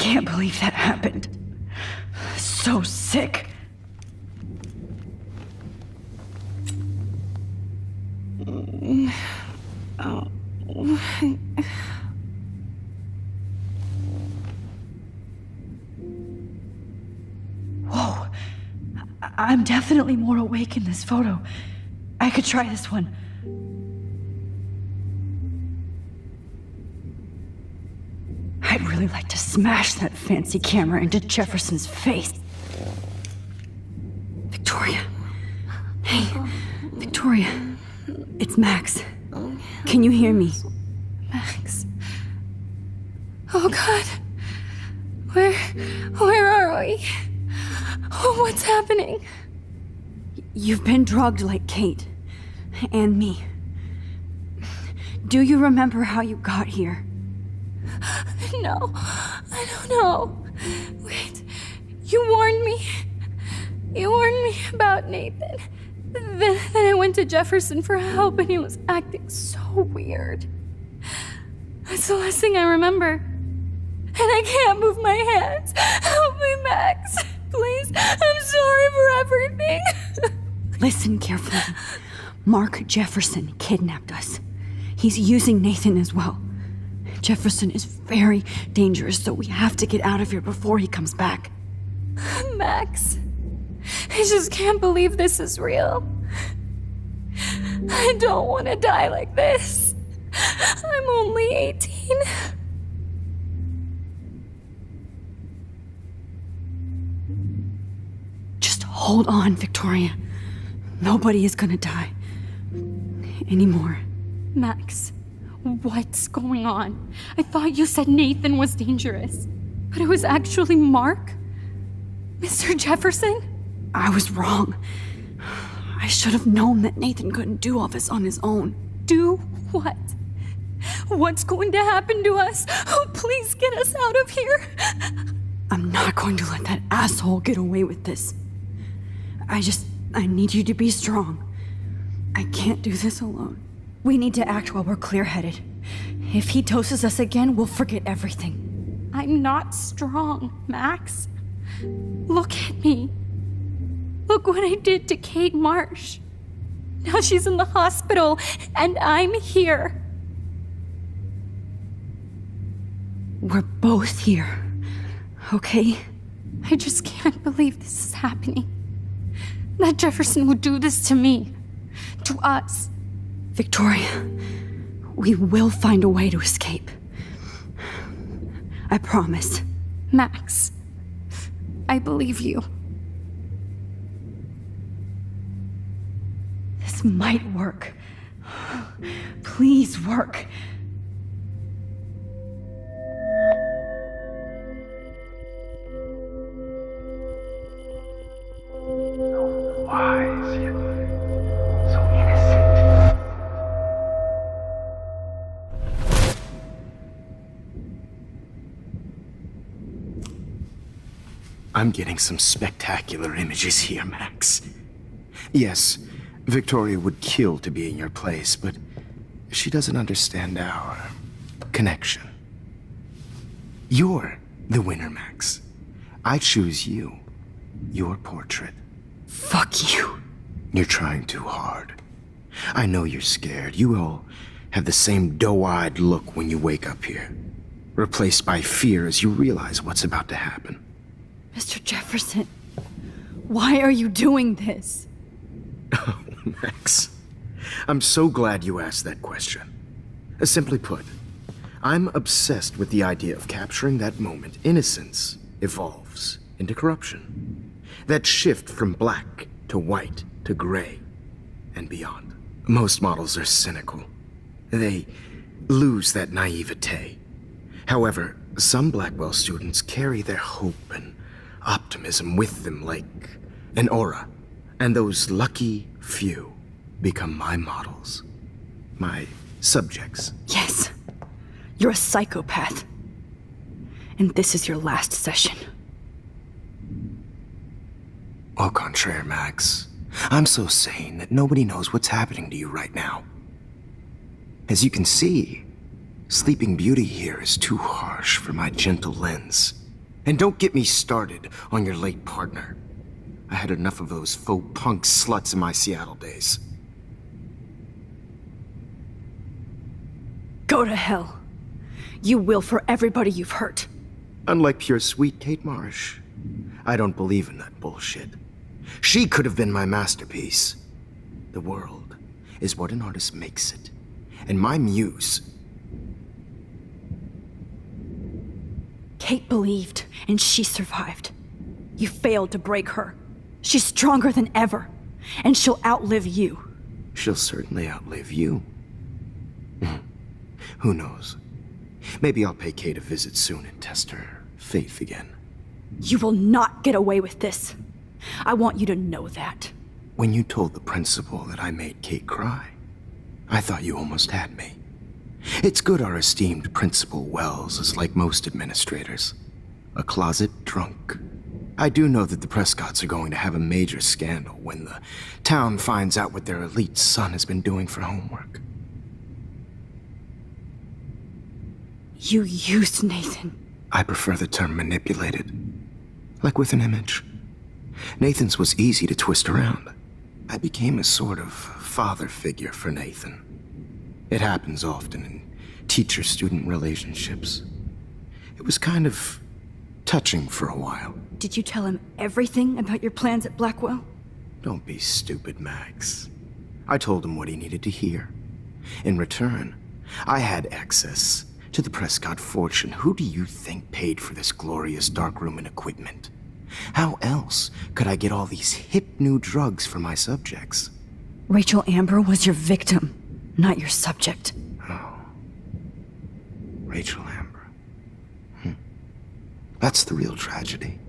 can't believe that happened. So sick. Whoa. I'm definitely more awake in this photo. I could try this one. I'd really like to smash that fancy camera into Jefferson's face. Victoria. Hey, Victoria. It's Max. Can you hear me? Max. Oh God. Where are we? Oh, what's happening? You've been drugged like Kate. And me. Do you remember how you got here? No, I don't know. Wait, you warned me. You warned me about Nathan. Then I went to Jefferson for help and he was acting so weird. That's the last thing I remember. And I can't move my hands. Help me, Max. Please, I'm sorry for everything. Listen carefully. Mark Jefferson kidnapped us. He's using Nathan as well. Jefferson is very dangerous, so we have to get out of here before he comes back. Max, I just can't believe this is real. I don't want to die like this. I'm only 18. Just hold on, Victoria. Nobody is gonna die. Anymore. Max, what's going on? I thought you said Nathan was dangerous, but it was actually Mark? Mr. Jefferson? I was wrong. I should have known that Nathan couldn't do all this on his own. Do what? What's going to happen to us? Oh, please get us out of here. I'm not going to let that asshole get away with this. I need you to be strong. I can't do this alone. We need to act while we're clear-headed. If he doses us again, we'll forget everything. I'm not strong, Max. Look at me. Look what I did to Kate Marsh. Now she's in the hospital, and I'm here. We're both here, okay? I just can't believe this is happening. That Jefferson would do this to me. To us. Victoria, we will find a way to escape. I promise. Max, I believe you. This might work. Please work. Wise yet so innocent. I'm getting some spectacular images here, Max. Yes, Victoria would kill to be in your place, but she doesn't understand our connection. You're the winner, Max. I choose you. Your portrait. Fuck you. You're trying too hard. I know you're scared. You all have the same doe-eyed look when you wake up here, replaced by fear as you realize what's about to happen. Mr. Jefferson, why are you doing this? Oh, Max. I'm so glad you asked that question. Simply put, I'm obsessed with the idea of capturing that moment innocence evolves into corruption. That shift from black to white to gray and beyond. Most models are cynical. They lose that naivete. However, some Blackwell students carry their hope and optimism with them like an aura. And those lucky few become my models. My subjects. Yes. You're a psychopath. And this is your last session. Au contraire, Max. I'm so sane that nobody knows what's happening to you right now. As you can see, Sleeping Beauty here is too harsh for my gentle lens. And don't get me started on your late partner. I had enough of those faux punk sluts in my Seattle days. Go to hell. You will for everybody you've hurt. Unlike pure sweet Kate Marsh, I don't believe in that bullshit. She could have been my masterpiece. The world is what an artist makes it. And my muse... Kate believed, and she survived. You failed to break her. She's stronger than ever, and she'll outlive you. She'll certainly outlive you. Who knows? Maybe I'll pay Kate a visit soon and test her faith again. You will not get away with this. I want you to know that. When you told the principal that I made Kate cry, I thought you almost had me. It's good our esteemed Principal Wells is like most administrators. A closet drunk. I do know that the Prescotts are going to have a major scandal when the town finds out what their elite son has been doing for homework. You used Nathan. I prefer the term manipulated. Like with an image. Nathan's was easy to twist around. I became a sort of father figure for Nathan. It happens often in teacher-student relationships. It was kind of touching for a while. Did you tell him everything about your plans at Blackwell? Don't be stupid, Max. I told him what he needed to hear. In return, I had access to the Prescott fortune. Who do you think paid for this glorious darkroom and equipment? How else could I get all these hip new drugs for my subjects? Rachel Amber was your victim, not your subject. Oh. Rachel Amber. That's the real tragedy.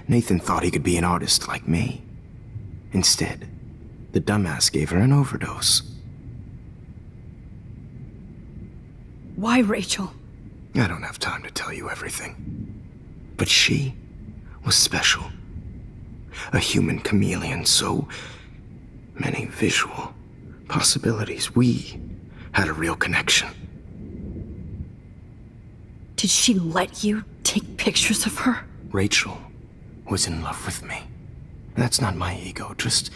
Nathan thought he could be an artist like me. Instead, the dumbass gave her an overdose. Why Rachel? I don't have time to tell you everything. But she was special. A human chameleon, so many visual possibilities. We had a real connection. Did she let you take pictures of her? Rachel was in love with me. That's not my ego. Just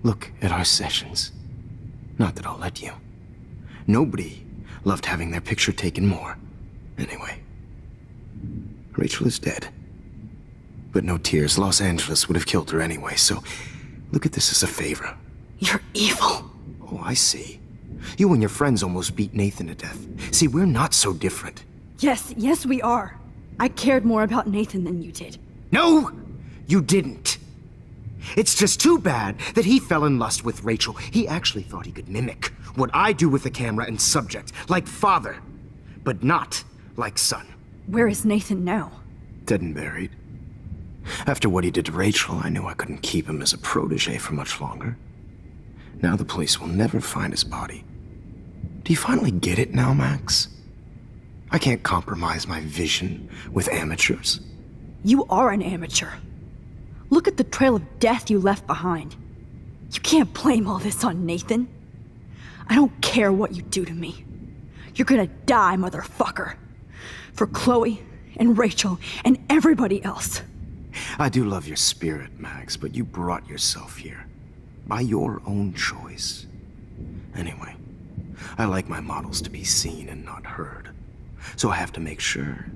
look at our sessions. Not that I'll let you. Nobody loved having their picture taken more. Anyway, Rachel is dead. But no tears. Los Angeles would have killed her anyway, so look at this as a favor. You're evil. Oh, I see. You and your friends almost beat Nathan to death. See, we're not so different. Yes, we are. I cared more about Nathan than you did. No, you didn't. It's just too bad that he fell in lust with Rachel. He actually thought he could mimic what I do with the camera and subject, like father, but not like son. Where is Nathan now? Dead and buried. After what he did to Rachel, I knew I couldn't keep him as a protege for much longer. Now the police will never find his body. Do you finally get it now, Max? I can't compromise my vision with amateurs. You are an amateur. Look at the trail of death you left behind. You can't blame all this on Nathan. I don't care what you do to me. You're gonna die, motherfucker. For Chloe and Rachel and everybody else. I do love your spirit, Max, but you brought yourself here. By your own choice. Anyway, I like my models to be seen and not heard. So I have to make sure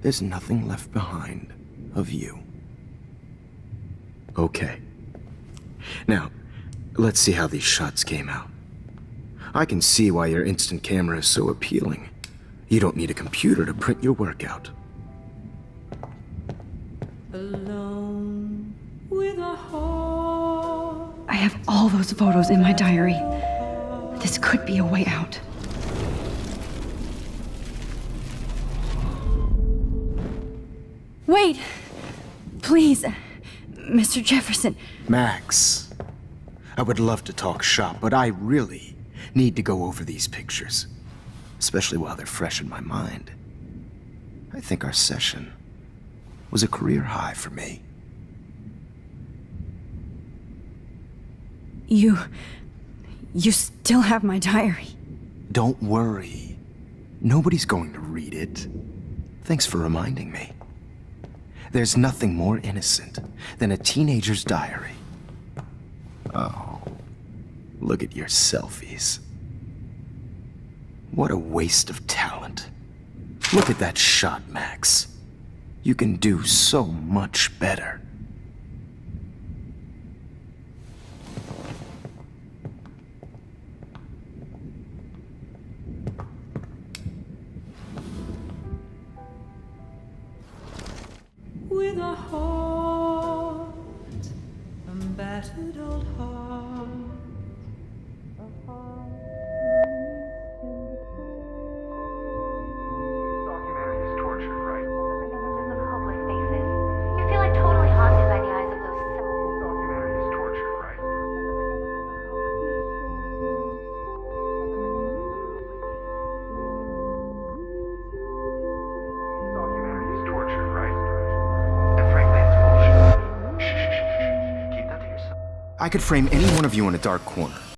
there's nothing left behind of you. Okay. Now, let's see how these shots came out. I can see why your instant camera is so appealing. You don't need a computer to print your work out. Alone with a heart. I have all those photos in my diary. This could be a way out. Wait! Please, Mr. Jefferson. Max, I would love to talk shop, but I really need to go over these pictures. Especially while they're fresh in my mind. I think our session was a career high for me. You still have my diary. Don't worry. Nobody's going to read it. Thanks for reminding me. There's nothing more innocent than a teenager's diary. Oh, look at your selfies. What a waste of talent. Look at that shot, Max. You can do so much better. With a heart, a battered old heart. All humanity is torture, right? Images of hopeless faces. You feel like totally haunted by the eyes of those symbols. All humanity is torture, right? All humanity is torture, right? And frankly, it's bullshit. Shh. Keep that to yourself. I could frame any one of you in a dark corner.